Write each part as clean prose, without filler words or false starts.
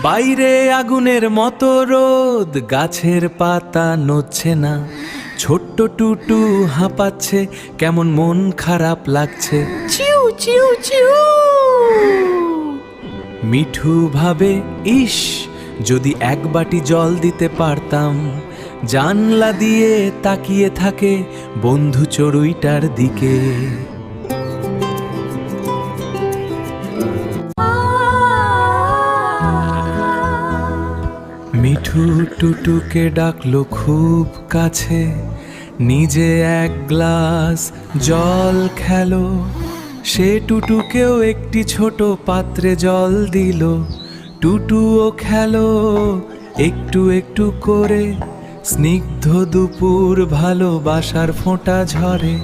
বাইরে আগুনের মতো রোদ, গাছের পাতা নড়ছে না, ছোট্ট টুটু হাঁপাচ্ছে, কেমন মন খারাপ লাগছে। চিউ চিউ চিউ। মিঠু ভাবে, ইস যদি এক বাটি জল দিতে পারতাম। জানলা দিয়ে তাকিয়ে থাকে বন্ধু চড়ুইটার দিকে। মিঠু টুটুকে ডাকলো খুব কাছে, নিজে এক গ্লাস জল খেলো। সে টুটুকেও একটি ছোট পাত্রে জল দিল। টুটুও খেলো একটু একটু করে, স্নিগ্ধ দুপুর ভালোবাসার ফোঁটা ঝরে।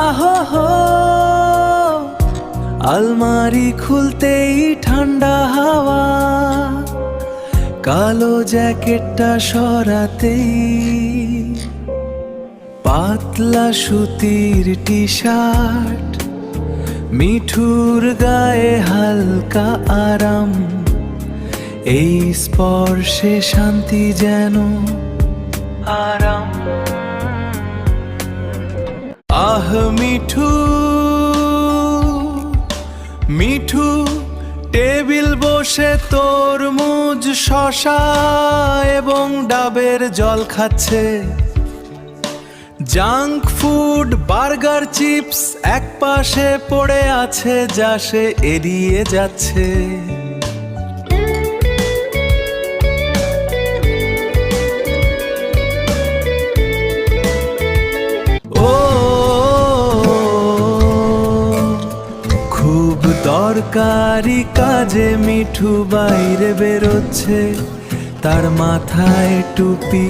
আহো, আলমারি খুলতেই ঠান্ডা হাওয়া, কালো জ্যাকেটটা সরাতেই পাতলা সুতির টি শার্ট। মিঠুর গায়ে হালকা আরাম, এই স্পর্শে শান্তি যেন আরাম। আহ মিঠু, মিঠু টেবিল বসে তরমুজ, শসা এবং ডাবের জল খাচ্ছে। জাঙ্ক ফুড, বার্গার, চিপস এক পাশে পড়ে আছে, যা সে এড়িয়ে যাচ্ছে। ও খুব দরকারি কাজে মিঠু বাইরে বেরোচ্ছে, তার মাথায় টুপি,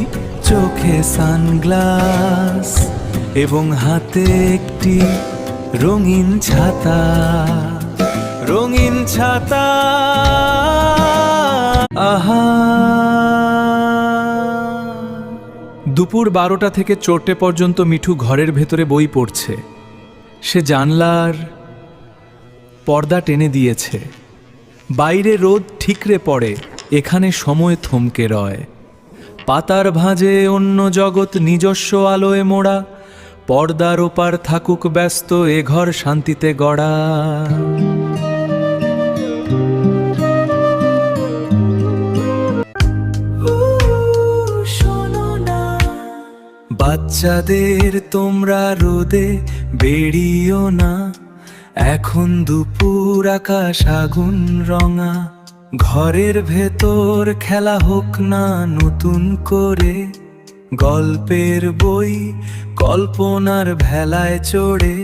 চোখে সানগ্লাস এবং হাতে একটি রঙিন ছাতা। রঙিন ছাতা, আহা। দুপুর 12টা থেকে 4টে পর্যন্ত মিঠু ঘরের ভেতরে বই পড়ছে। সে জানলার পর্দা টেনে দিয়েছে। বাইরে রোদ ঠিকরে পড়ে, এখানে সময় থমকে রয়। পাতার ভাঁজে অন্য জগৎ নিজস্ব আলোয় মোড়া, পর্দার ওপার থাকুক ব্যস্ত এ ঘর শান্তিতে গড়া। বাচ্চাদের তোমরা রোদে বেরিও না, এখন দুপুর আকাশ আগুন রঙা। ঘরের ভেতর খেলা হোক না নতুন করে, গল্পের বই কল্পনার ভেলায় চড়ে।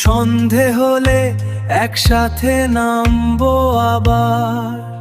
সন্ধে হলে একসাথে নামবো আবার।